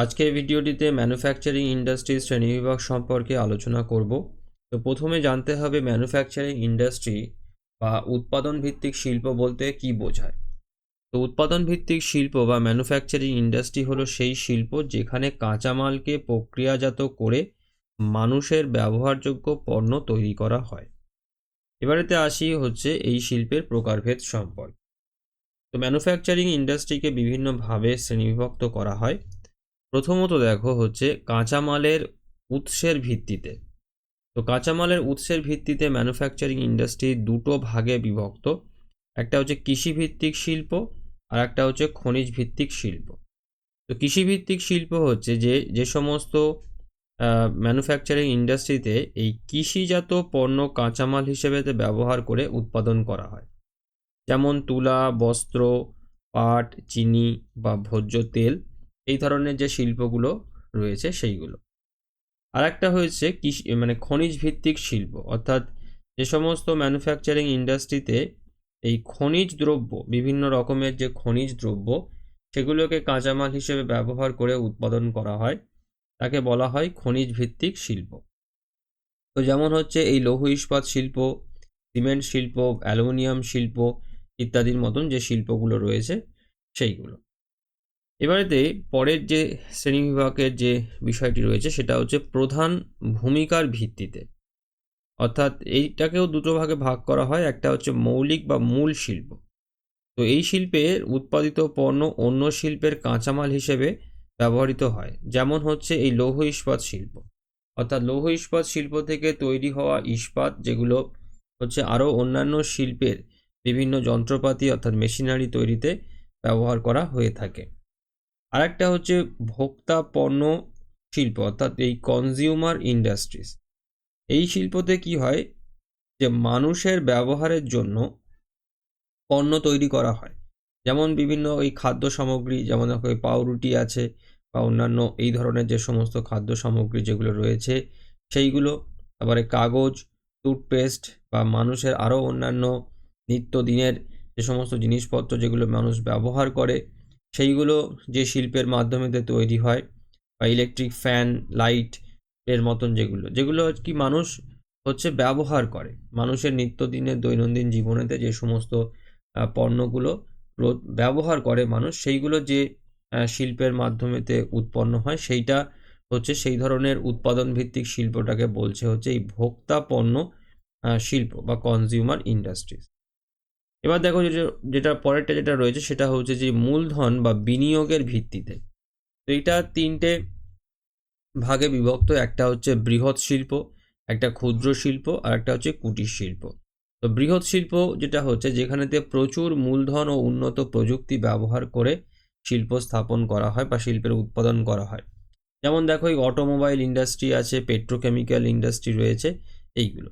আজকের ভিডিওটিতে ম্যানুফ্যাকচারিং ইন্ডাস্ট্রির শ্রেণীবিভাগ সম্পর্কে আলোচনা করব। তো প্রথমে জানতে হবে ম্যানুফ্যাকচারিং ইন্ডাস্ট্রি বা উৎপাদন ভিত্তিক শিল্প বলতে কি বোঝায়। তো উৎপাদন ভিত্তিক শিল্প বা ম্যানুফ্যাকচারিং ইন্ডাস্ট্রি হলো সেই শিল্প যেখানে কাঁচামালকে প্রক্রিয়াজাত করে মানুষের ব্যবহারযোগ্য পণ্য তৈরি করা হয়। এবারেতে আসি হচ্ছে এই শিল্পের প্রকারভেদ সম্পর্কে। তো ম্যানুফ্যাকচারিং ইন্ডাস্ট্রিকে বিভিন্নভাবে শ্রেণীবিভক্ত করা হয়। প্রথমত দেখো হচ্ছে কাঁচামালের উৎসের ভিত্তিতে। তো কাঁচামালের উৎসের ভিত্তিতে ম্যানুফ্যাকচারিং ইন্ডাস্ট্রি দুটো ভাগে বিভক্ত। একটা হচ্ছে কৃষিভিত্তিক শিল্প আর একটা হচ্ছে খনিজ ভিত্তিক শিল্প। তো কৃষিভিত্তিক শিল্প হচ্ছে যে সমস্ত ম্যানুফ্যাকচারিং ইন্ডাস্ট্রিতে এই কৃষিজাত পণ্য কাঁচামাল হিসেবে ব্যবহার করে উৎপাদন করা হয়, যেমন তুলা, বস্ত্র, পাট, চিনি বা ভোজ্য তেল, এই ধরনের যে শিল্পগুলো রয়েছে সেইগুলো। আর একটা হয়েছে কৃষি খনিজ ভিত্তিক শিল্প, অর্থাৎ যে সমস্ত ম্যানুফ্যাকচারিং ইন্ডাস্ট্রিতে এই খনিজ দ্রব্য, বিভিন্ন রকমের যে খনিজ দ্রব্য সেগুলোকে কাঁচামাল হিসেবে ব্যবহার করে উৎপাদন করা হয়, তাকে বলা হয় খনিজ ভিত্তিক শিল্প। তো যেমন হচ্ছে এই লৌহ ইস্পাত শিল্প, সিমেন্ট শিল্প, অ্যালুমিনিয়াম শিল্প ইত্যাদির মতন যে শিল্পগুলো রয়েছে সেইগুলো। এবারেতে পরের যে শ্রেণীবিভাগের যে বিষয়টি রয়েছে সেটা হচ্ছে প্রধান ভূমিকার ভিত্তিতে, অর্থাৎ এইটাকেও দুটো ভাগে ভাগ করা হয়। একটা হচ্ছে মৌলিক বা মূল শিল্প। তো এই শিল্পের উৎপাদিত পণ্য অন্য শিল্পের কাঁচামাল হিসেবে ব্যবহৃত হয়, যেমন হচ্ছে এই লৌহ ইস্পাত শিল্প। অর্থাৎ লৌহ ইস্পাত শিল্প থেকে তৈরি হওয়া ইস্পাত, যেগুলো হচ্ছে আরও অন্যান্য শিল্পের বিভিন্ন যন্ত্রপাতি অর্থাৎ মেশিনারি তৈরিতে ব্যবহার করা হয়ে থাকে। আরেকটা হচ্ছে ভোক্তা পণ্য শিল্প, অর্থাৎ এই কনজিউমার ইন্ডাস্ট্রিজ। এই শিল্পতে কি হয়, যে মানুষের ব্যবহারের জন্য পণ্য তৈরি করা হয়, যেমন বিভিন্ন ওই খাদ্য সামগ্রী, যেমন ওই পাউরুটি আছে বা অন্যান্য এই ধরনের যে সমস্ত খাদ্য সামগ্রী যেগুলো রয়েছে সেইগুলো। তারপরে কাগজ, টুথপেস্ট বা মানুষের আরও অন্যান্য নিত্যদিনের যে সমস্ত জিনিসপত্র যেগুলো মানুষ ব্যবহার করে সেইগুলো যে শিল্পের মাধ্যমে তৈরি হয়, বা ইলেকট্রিক ফ্যান, লাইট এর মতন যেগুলো যেগুলো কি মানুষ হচ্ছে ব্যবহার করে মানুষের নিত্যদিনের দৈনন্দিন জীবনেতে, যে সমস্ত পণ্যগুলো ব্যবহার করে মানুষ, সেইগুলো যে শিল্পের মাধ্যমেতে উৎপন্ন হয় সেইটা হচ্ছে সেই ধরনের উৎপাদন ভিত্তিক শিল্পটাকে বলছে হচ্ছে এই ভোক্তা পণ্য শিল্প বা কনজিউমার ইন্ডাস্ট্রিজ। এবার দেখো যেটা পরেরটা যেটা রয়েছে সেটা হচ্ছে যে মূলধন বা বিনিয়োগের ভিত্তিতে। তো এইটা তিনটে ভাগে বিভক্ত। একটা হচ্ছে বৃহৎ শিল্প, একটা ক্ষুদ্র শিল্প আর একটা হচ্ছে কুটির শিল্প। তো বৃহৎ শিল্প যেটা হচ্ছে যেখানেতে প্রচুর মূলধন ও উন্নত প্রযুক্তি ব্যবহার করে শিল্প স্থাপন করা হয় বা শিল্পের উৎপাদন করা হয়, যেমন দেখো এই অটোমোবাইল ইন্ডাস্ট্রি আছে, পেট্রোকেমিক্যাল ইন্ডাস্ট্রি রয়েছে, এইগুলো।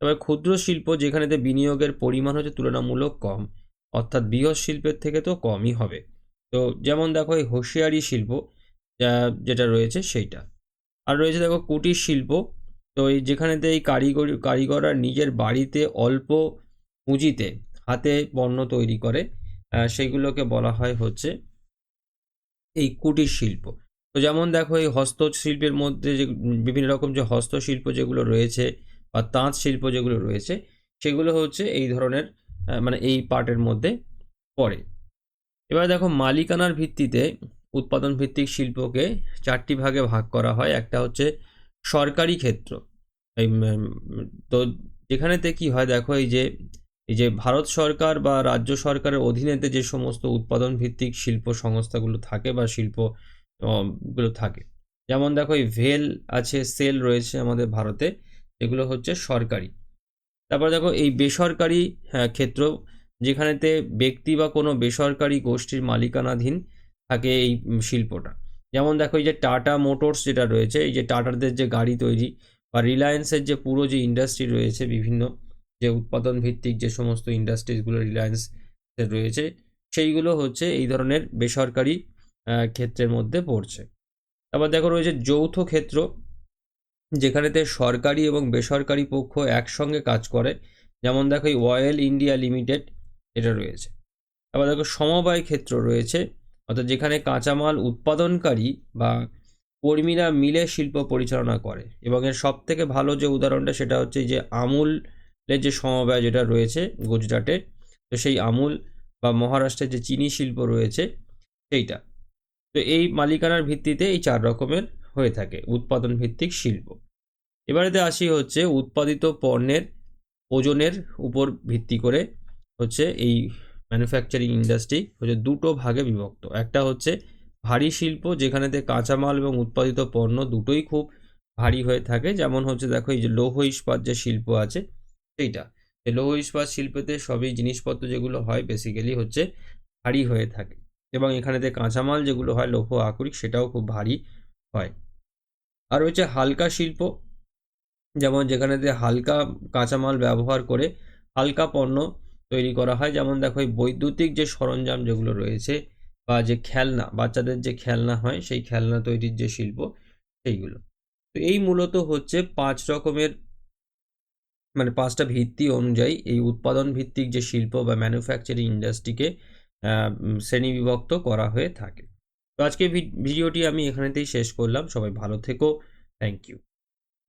তবে ক্ষুদ্র শিল্প যেখানেতে বিনিয়োগের পরিমাণ হচ্ছে তুলনামূলক কম, অর্থাৎ বৃহৎ শিল্পের থেকে তো কমই হবে। তো যেমন দেখো এই হুঁশিয়ারি শিল্প যেটা রয়েছে সেইটা। আর রয়েছে দেখো কুটির শিল্প। তো এই যেখানেতে এই কারিগররা নিজের বাড়িতে অল্প পুঁজিতে হাতে পণ্য তৈরি করে, সেইগুলোকে বলা হয় হচ্ছে এই কুটির শিল্প। তো যেমন দেখো এই হস্তশিল্পের মধ্যে যে বিভিন্ন রকম যে হস্তশিল্প যেগুলো রয়েছে বা তাঁত শিল্প যেগুলো রয়েছে সেগুলো হচ্ছে এই ধরনের এই পার্টের মধ্যে পড়ে। এবার দেখো মালিকানার ভিত্তিতে উৎপাদন ভিত্তিক শিল্পকে চারটি ভাগে ভাগ করা হয়। একটা হচ্ছে সরকারি ক্ষেত্র। এই তো যেখানেতে কি হয়, দেখো এই যে ভারত সরকার বা রাজ্য সরকারের অধীনেতে যে সমস্ত উৎপাদন ভিত্তিক শিল্প সংস্থাগুলো থাকে বা শিল্প গুলো থাকে, যেমন দেখো এই ভেল আছে, সেল রয়েছে আমাদের ভারতে, এগুলো হচ্ছে সরকারি। তারপর দেখো এই বেসরকারি ক্ষেত্র, যেখানেতে ব্যক্তি বা কোনো বেসরকারি গোষ্ঠীর মালিকানাধীন থাকে এই শিল্পটা। যেমন দেখো এই যে টাটা মোটরস যেটা রয়েছে, এই যে টাটাদের যে গাড়ি তৈরি, বা রিলায়েন্সের যে পুরো যে ইন্ডাস্ট্রি রয়েছে, বিভিন্ন যে উৎপাদন ভিত্তিক যে সমস্ত ইন্ডাস্ট্রিজগুলো রিলায়েন্সের রয়েছে, সেইগুলো হচ্ছে এই ধরনের বেসরকারি ক্ষেত্রের মধ্যে পড়ছে। তারপর দেখো রয়েছে যৌথ ক্ষেত্র, যেখানেতে সরকারি এবং বেসরকারি পক্ষ একসঙ্গে কাজ করে, যেমন দেখো এই অয়েল ইন্ডিয়া লিমিটেড এটা রয়েছে। আবার দেখো সমবায় ক্ষেত্র রয়েছে, অর্থাৎ যেখানে কাঁচামাল উৎপাদনকারী বা কর্মীরা মিলে শিল্প পরিচালনা করে। এবং এর সব থেকে ভালো যে উদাহরণটা সেটা হচ্ছে যে আমুলের যে সমবায় যেটা রয়েছে গুজরাটে, তো সেই আমুল বা মহারাষ্ট্রের যে চিনি শিল্প রয়েছে সেইটা। তো এই মালিকানার ভিত্তিতে এই 4 রকমের হয়ে থাকে উৎপাদন ভিত্তিক শিল্প। এবারেতে আসি হচ্ছে উৎপাদিত পণ্যের ওজনের উপর ভিত্তি করে হচ্ছে এই ম্যানুফ্যাকচারিং ইন্ডাস্ট্রি হচ্ছে দুটো ভাগে বিভক্ত। একটা হচ্ছে ভারী শিল্প, যেখানেতে কাঁচামাল এবং উৎপাদিত পণ্য দুটোই খুব ভারী হয়ে থাকে। যেমন হচ্ছে দেখো এই যে লৌহ ইস্পাত যে শিল্প আছে সেইটা, এই লৌহ ইস্পাত শিল্পতে সবই জিনিসপত্র যেগুলো হয় বেসিক্যালি হচ্ছে ভারী হয়ে থাকে, এবং এখানেতে কাঁচামাল যেগুলো হয় লৌহ আকরিক সেটাও খুব ভারী হয়। আর রয়েছে হালকা শিল্প, যেমন যেখানেতে হালকা কাঁচামাল ব্যবহার করে হালকা পণ্য তৈরি করা হয়। যেমন দেখো এই বৈদ্যুতিক যে সরঞ্জাম যেগুলো রয়েছে, বা যে খেলনা, বাচ্চাদের যে খেলনা হয় সেই খেলনা তৈরির যে শিল্প সেইগুলো। তো এই মূলত হচ্ছে 5 রকমের, মানে 5টা ভিত্তি অনুযায়ী এই উৎপাদন ভিত্তিক যে শিল্প বা ম্যানুফ্যাকচারিং ইন্ডাস্ট্রিকে শ্রেণীবিভক্ত করা হয়ে থাকে। তো আজকে ভিডিওটি আমি এখানেতেই শেষ করলাম। সবাই ভালো থেকো। Thank you.